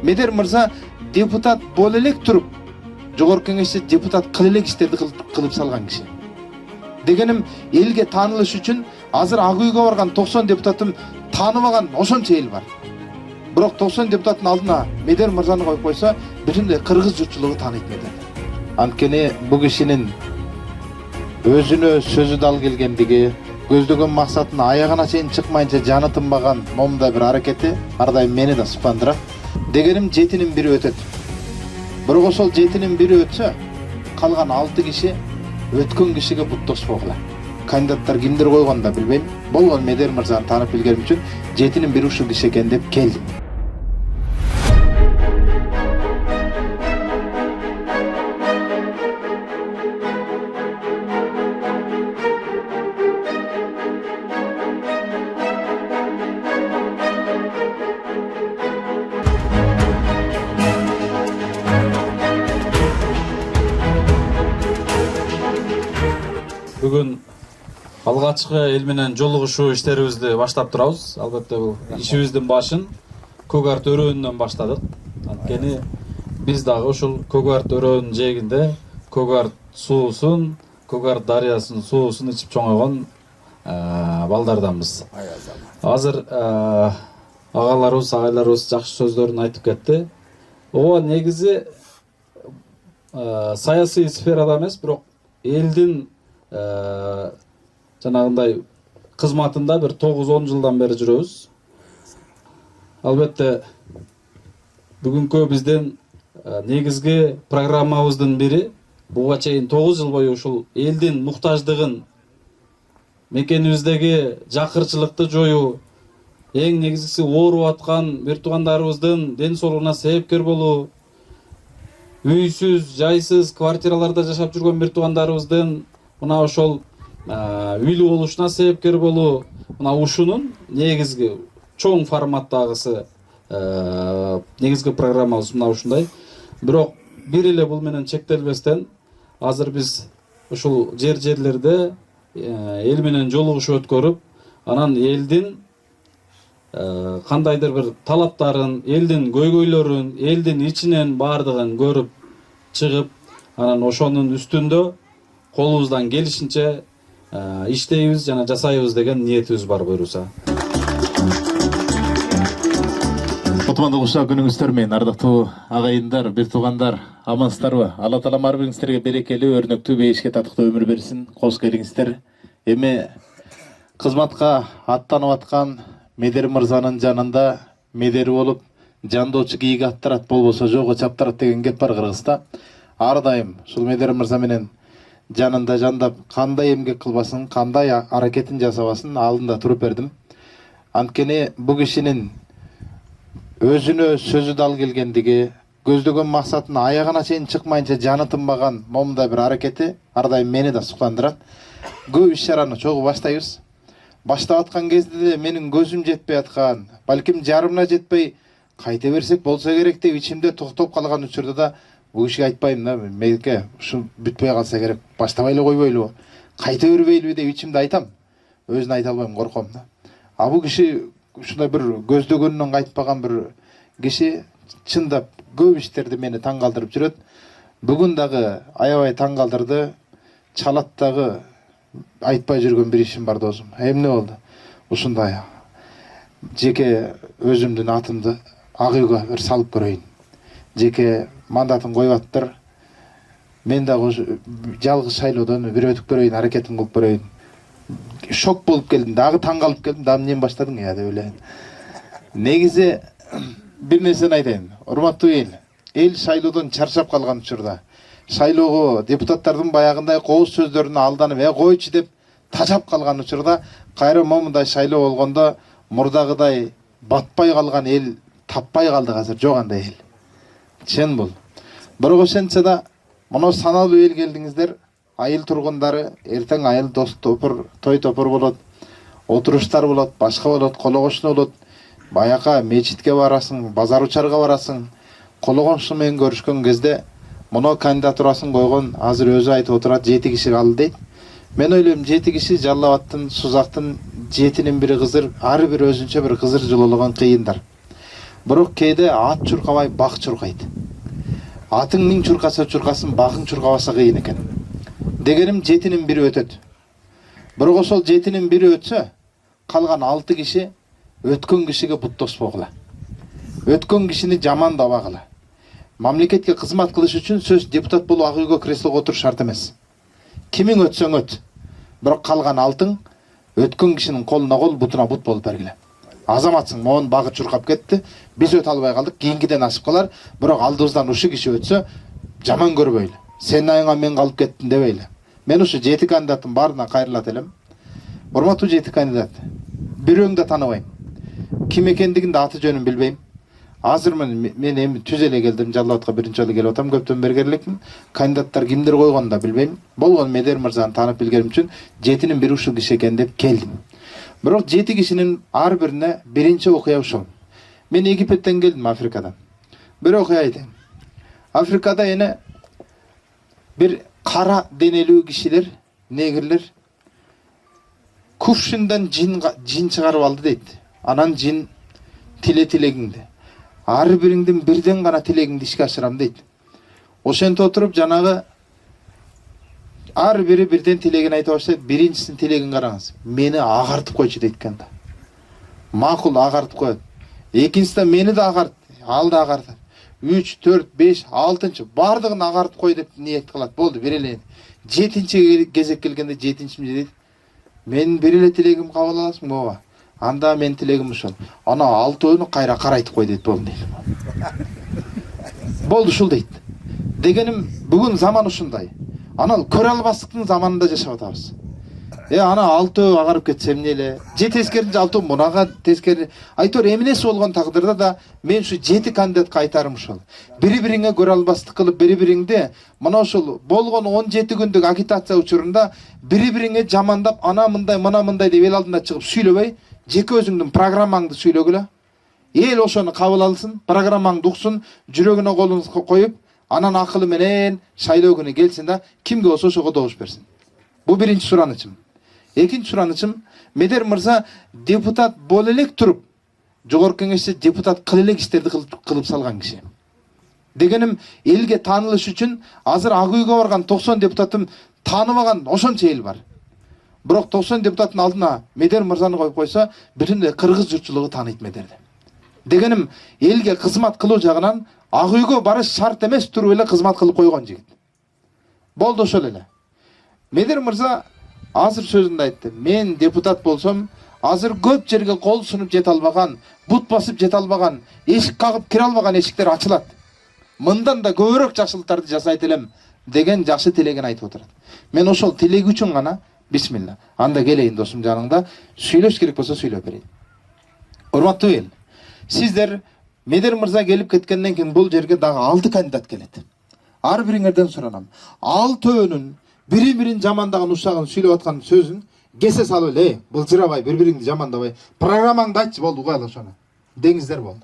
Медер мырза депутат боло элек туруп, жогорку кеңеште депутат кыла элек иштерди кылып салган киши. Дегеним элге таанылыш үчүн азыр Ак үйгө барган 90 депутатым тааныбаган ошончо эл бар. Бирок 90 депутаттын алдына Медер мырзаны коюп койсо, бүтүндөй кыргыз журтчулугу тааныйт Медер. Анткени бул кишинин өзүнө сөзү дал келгендиги, көздөгөн максатын аягына чейин чыкмайынча жаны тынбаган момундай бир аракети ар дайым мени да суктандырат. Дегеним 7-нин 1 өтөт. Бирок ошол 7-нин 1 өтсө, калган 6 киши өткөн кишиге буттошпогула. Кандидаттар кимдир койгонун да билбейм. Болгон Медер мырзаны таанып билгеним үчүн 7-нин 1 ушул киши экен деп келдим. Бүгүн алгачкы эл менен жолугушуу иштерибизди баштап турабыз. Албетте бул ишибиздин башын Көк Арт өрөөнүнөн баштадык. Анткени биз дагы ушул Көк Арт өрөөнүнүн жээгинде Көк Арт суусун, Көк Арт дарыясынын суусун ичип чоңойгон балдарданбыз. Азыр агаларыбыз, агайларыбыз жакшы сөздөрүн айтып кетти. Ого негизи саясий сферада эмес, бирок элдин жанагындай кызматында бир 9-10 жылдан бери жүрөбүз. Албетте бүгүнкү биздин негизги программабыздын бири буга чейин 9 жыл бою ушул элдин муктаждыгын, мекенибиздеги жакырчылыкты жоюу, эң негизгиси ооруп аткан бир туугандарыбыздын ден соолугуна себепкер болуу, үйсүз, жайсыз квартираларда жашап жүргөн бир туугандарыбыздын мына ошол үйлүү болушуна себепкер болуу, мына ушунун негизги чоң форматтагысы негизги программабыз мына ушундай. Бирок бир эле бул менен чектелбестен азыр биз ушул жерлерде эл менен жолугушуу өткөрүп, анан элдин кандайдыр бир талаптарын, элдин көйгөйлөрүн, элдин ичинен баардыгын көрүп чыгып, анан ошонун үстүндө колубуздан келишинче иштейбиз жана жасайбыз деген ниетибиз бар буюрса. Кутмандуу ушак күнүңүздөр менен ардактуу агайындар, бир туугандар, амансыздарбы? Алла таалам ар бириңиздерге берекелүү, өрнөктүү, бейишке татыктуу өмүр берсин. Кош келиңиздер. Эми кызматка аттанып аткан Медер мырзанын жанында медери болуп, жандоочу кийик аттырат, болбосо жого чаптырат деген кеп бар Кыргызда. Ар дайым ушул Медер мырза менен жанында жандап, кандай эмгек кылбасын, кандай аракетин жасабасын алдында туруп бердим. Анткени бул кишинин өзүнө сөзү дал келгендиги, көздөгөн максатын аягына чейин чыкмайынча жаны тынбаган момундай бир аракети ар дайым мени да суктандырат. Көп иш-чараны чогуу баштайбыз. Баштап аткан кезде деле менин көзүм жетпей аткан, балким жарымына жетпей кайта берсек болсо керек деп ичимде токтоп калган учурда да бул кишиге айтпайм да, мейке ушу бүтпөй калса керек, баштабай эле койбойлубу, кайта бербейлиби деп ичимде айтам. Өзүнө айта албайм, корком да. А бул киши ушундай бир көздөгөнүнөн кайтпаган бир киши, чындап көп иштерди мени таң калтырып жүрөт. Бүгүн дагы аябай таң калтырды. Чалаттагы айтпай жүргөн бир ишим бар досум. Эмне болду? Ушундай жеке өзүмдүн атымды Ак үйгө бир салып көрөйүн. Жеке мандатын коюп аттыр. Мен дагы жалгыз шайлоодон бир өтүп көрөйүн, аракетин кылып көрөйүн. Шок болуп келдим, дагы таң калып келдим. Дагы эмнени баштадың деп элем. Негизи бир нерсени айтайын. Урматтуу эл, эл шайлоодон чарчап калган учурда, шайлоого депутаттардын баягындай кооз сөздөрүнө алданып, койчу деп тажап калган учурда, кайра момундай шайлоо болгондо мурдагыдай батпай калган эл таппай калды азыр, жок андай эл. Чын бул. Бирок ошентсе да мына саналуу эл келдиңиздер, айыл тургундары, эртең айыл топур, той топур болот, отуруштар болот, башка болот, кологошуу болот. Баяка мечитке барасың, базар учарга барасың, кологонушу менен көрүшкөн кезде мына кандидатурасын койгон, азыр өзү айтып отурат, 7 киши калды дейт. Мен ойлойм 7 киши Жалал Абадтын, Сузактын 7-нин бири кызыр, ар бир өзүнчө бир кызыр жылуулугун кыйындар. Бирок кээде ат чуркабай бак чуркайт. Атың миң чуркаса чуркасын, багың чуркабаса кыйын экен. Дегеним жетинин бири өтөт. Бирок ошол жетинин бири өтсө, калган 6 киши өткөн кишиге буттоспогула. Өткөн кишини жамандабагыла. Мамлекетке кызмат кылыш үчүн сөз депутат болуп ак үйгө креслого отуруш шарт эмес. Кимиң өтсөң өт. Бирок калган алтың өткөн кишинин колуна кол, бутуна бут болуп бергиле. Азаматсың, моун багы чуркап кетти, биз өтө албай калдык, кийинкиден ашып калар, бирок алдыбыздан ушу киши өтсө жаман көрбөйлү. Сен айыңа мен калып кеттим дебейле. Мен ушу 7 кандидаттын баарына кайрылат элем. Урматтуу 7 кандидат, бирөөңдү да тааныбайм. Ким экендигин да аты жөнүн билбейм. Азыр мен эми түз эле келдим, Жалал абадка биринчи жолу келип атам, көптөн бери келелекмин. Кандидаттар кимдир койгонун да билбейм. Болгон Медер мырзаны таанып билгеним үчүн 7-нин бири ушул киши экен деп келдим. Бирок 7 кишинин ар бирине биринчи окуя ушул. Мен Египеттен келдим, Африкадан. Бир окуя айтайын. Африкада эне бир кара денелүү кишилер, негрлер кувшиндан жин чыгарып алды дейт. Анан жин тилегиңди. Ар бириңдин бирден гана тилегиңди ишке ашырам дейт. Ошентип отуруп жанагы ар бири бирден тилегин айта баштайт. Биринчисинин тилегин караңыз. Мени агартып койчу дейт экен да. Макул, агартып коет. Экинчисинен мени да агарт, ал да агартат. 3, 4, 5, 6-чы бардыгын агартып кой деп ниет кылат. Болду, бир эле. 7-чи кезек келгенде 7-чим дейт. Мен бир эле тилегим кабыл аласың ооба. Анда мен тилегим ушул. Ана 6-өөнү кайра карайтып кой дейт, болду дейт. Болду ушул дейт. Дегеним бүгүн заман ушундай. Анал көрө албастыктын заманында жашап атабыз. Ана 6 агарып кетсем эмне эле? Же тескеринче 6 мунага тескери. Айтор эмнеси болгон тагдырда да мен ушу 7 кандидатка айтарым ушул. Бири-бириңе көрө албастык кылып, бири-бириңди мына ушул болгон 17 күндүк агитация учурунда бири-бириңе жамандап, ана мындай, мына мындай деп эл алдына чыгып сүйлөбөй, жеке өзүңдүн программаңды сүйлөгүлө. Эл ошону кабыл алсын, программаңды уксун, жүрөгүнө колун коюп, анан акылы менен шайлоо күнү келсин да, кимге болсо ошого добуш берсин. Бул биринчи суранычым. Экинчи суранычым, Медер мырза депутат боло элек туруп, жогорку кеңеште депутат кыла элек иштерди кылып салган киши. Дегеним элге таанылыш үчүн азыр ак үйгө барган 90 депутатым тааныбаган ошончо эл бар. Бирок 90 депутаттын алдына Медер мырзаны коюп койсо, бүтүндөй кыргыз журтчулугу тааныйт Медерди. Дегеним элге кызмат кылуу жагынан ак үйгө барыш шарт эмес, туруп эле кызмат кылып койгон жигит. Болду ошол эле. Медер мырза азыр сөзүндө айтты. Мен депутат болсом, азыр көп жерге кол сунуп жете албаган, бут басып жете албаган, эшик кагып кире албаган эшиктер ачылат. Мындан да көбүрөөк жакшылыктарды жасайт элем деген жакшы тилегин айтып отурат. Мен ошол тилеги үчүн гана бисмилла. Анда келейин досум жаныңда, сүйлөш керек болсо сүйлөп берейин. Урматтуу эл, сиздер Медер мырза келип кеткенден кийин бул жерге дагы 6 кандидат келет. Ар бириңерден суранам. 6-өөнүн бири-бирин жамандаган ушагын сүйлөп аткан сөзүн кесе салып эле, былжырабай, бири-бириңди жамандабай, программаңды айтчы, болду, угайлы ошону. Деңиздер болду.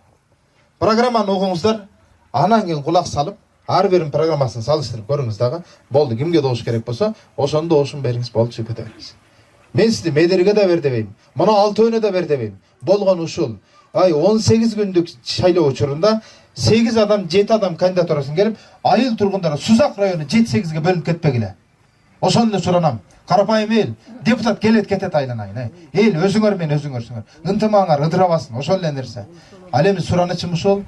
Программаны окуңуздар, анан кийин кулак салып, ар биринин программасын салыштырып көрүңүз дагы, болду, кимге добуш керек болсо, ошону добушун бериңиз, болду, чыгып кете бериңиз. Мен сизди Медерге да бер дебейм, мына 6-өөнө да бер дебейм. Болгон ушул. 18 күндүк шайлоо учурунда 8 адам, 7 адам кандидатурасын келип, айыл тургундары Сузак району 7-8ге бөлүнүп кетпегиле. Ошону эле суранам. Карапайым эл, депутат келет кетет айланайын. Эл өзүңөр менен өзүңөрсүңөр. Ынтымаңар ыдырабасын, ошол эле нерсе. Ал эми суранычым ушул,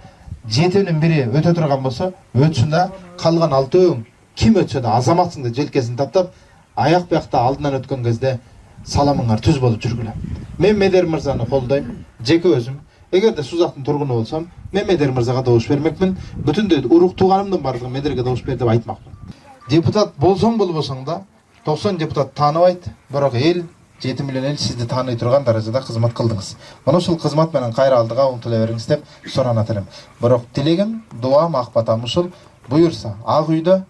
7-нин бири өтө турган болсо, өтсүн да, калган 6-өң ким өтсө да азаматсыңды желкесин таптап, аяк биякта алдынан өткөн кезде саламыңар түз болуп жүргүлө. Мен Медер мырзаны колдойм, жеке өзүм. Эгерде Сузактын тургуну болсом, мен Медер мырзага добуш бермекмин. Бүтүндөй урук тууганымдын бардыгы Медерге добуш бер деп айтмакмын. Депутат болсоң болбосоң да 90 депутат тааныбайт, бирок эл 7 миллион эл сизди тааный турган даражада кызмат кылдыңыз. Мына ушул кызмат менен кайра алдыга умтула бериңиз деп суранат элем. Бирок тилегим, дуам, акбатам ушул, буюрса ак үйдө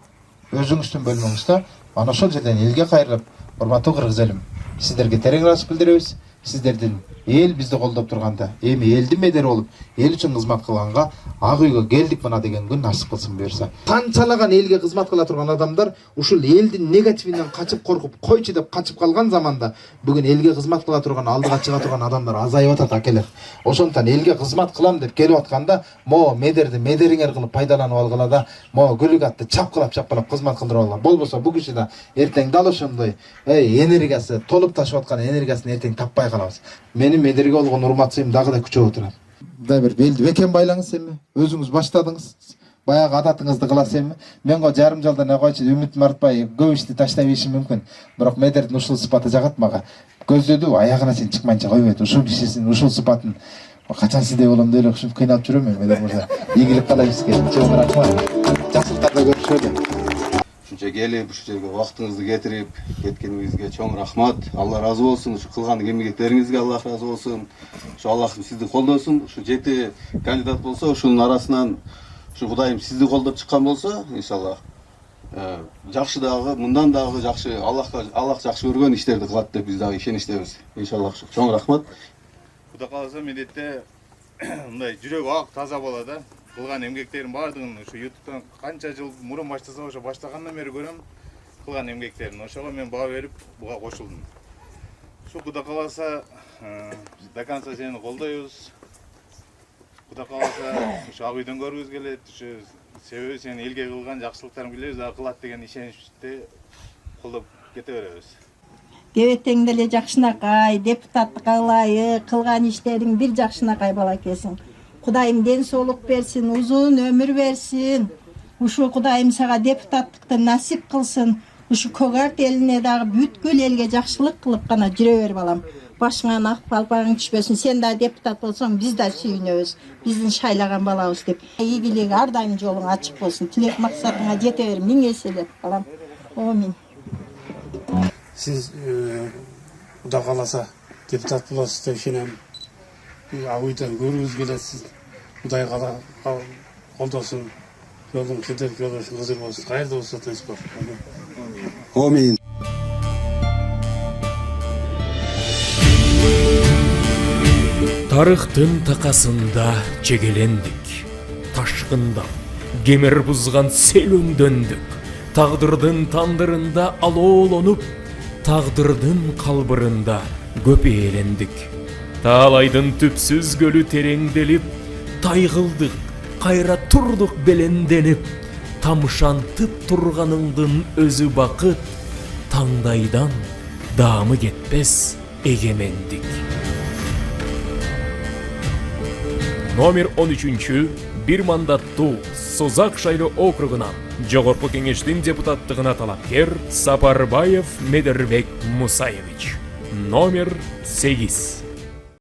өзүңүздүн бөлмөңүздө, ана ошол жерден элге кайрылып, урматтуу кыргыз элим, сиздерге терең ыраазычылык билдиребиз. сиздердин эл бизди колдоп турганда, эми элдин медери болуп, эл үчүн кызмат кылганга ак үйгө келдик мына деген күн насип кылсын буюрса. Канчалаган элге кызмат кыла турган адамдар ушул элдин негативинен качып коркуп, койчу деп качып калган заманда бүгүн элге кызмат кыла турган, алдыга чыга турган адамдар азайып атат акелер. Ошондуктан элге кызмат кылам деп келип атканда, могу медерди медериңер кылып пайдаланып алгыла да, могу көлүк чапкылап кызмат кылдырып алгыла. Болбосо бул киши да эртең дал ошондой энергиясы, толуп ташып аткан энергиясын эртең таппай калабыз. Менин медерге болгон урматчылыгым дагы да күчөп отурат. Мындай бир белди бекем байлаңыз эми. Өзүңүз баштадыңыз. Баягы адатыңызды кыласыз эми. Мен го жарым жылдан койчу үмүтүм артпай көп ишти таштай беришим мүмкүн. Бирок медердин ушул сыпаты жагат мага. Көздөдү аягына чейин чыкмайынча койбойт. Ушул кишисин, ушул сыпатын качан сиздей болом деп эле ушинтип кыйналып жүрөм мен медер мырза. Ийгилик каалайм сизге. Чоң рахмат. Жакшылыктарда көрүшөлү. Ушунча келип, ушу жерге убактыңызды кетирип кеткениңизге чоң рахмат. Алла разы болсун. Ушу кылган эмгектериңизге Алла разы болсун. Ушу Аллахым сизди колдосун. Ушу 7 кандидат болсо, ушунун арасынан ушу Кудайым сизди колдоп чыккан болсо, иншаллах, жакшы дагы, мындан дагы жакшы, Аллах жакшы көргөн иштерди кылат деп биз дагы ишеничтебиз. Иншаллах, чоң рахмат. Кудай кааласа милдетте мындай жүрөк ак таза болот да. Кылган эмгектерин баардыгын ушу YouTube'дан канча жыл мурун баштаса, ошо баштагандан бери көрөм кылган эмгектерин. Ошого мен баа берип, буга кошулдум. Ушу Кудай кааласа до конца сени колдойбуз. Кудай кааласа ушу ак үйдөн көргүбүз келет. Ушу себеби сен элге кылган жакшылыктарың билебиз, дагы кылат деген ишеничте колдоп кете беребиз. Кебетең деле жакшынакай, депутаттыкка ылайык, кылган иштериң бир жакшынакай балакесиң. Кудайым ден соолук берсин, узун өмүр берсин. Ушу Кудайым сага депутаттыкты насип кылсын. Ушу Көгарт элине дагы бүткүл элге жакшылык кылып гана жүрө бер балам. Башыңан ак балбагың түшпөсүн. Сен да депутат болсоң, биз да сүйүнөбүз. Биздин шайлаган балабыз деп. Ийгилик ар дайым жолуң ачык болсун. Тилек максатыңа жете бер, миң эселеп балам. Амин. Siz Kuday kalasa deputat bulasız da işinem avuydan görürüz gelesiz. Kuday koldosun, yolun keder yolun hazır olsun. Hayırlı olsun transport. Amin. Тарыхтын такасында чегелендик, ташкында кемер бузган сел өңдөндүк, тагдырдын тандырында алоолонуп, тагдырдын калбырында көп ээлендик. Таалайдын түпсүз көлү тереңделип, тайгылдык, кайра турдук беленденип, тамшантып турганыңдын өзү бакыт, таңдайдан даамы кетпес эгемендик. Номер 13-чү бир мандаттуу Созак шайлоо округунан Жогорку кеңештин депутаттыгына талапкер Сапарбаев Медербек Мусаевич. Номер 8.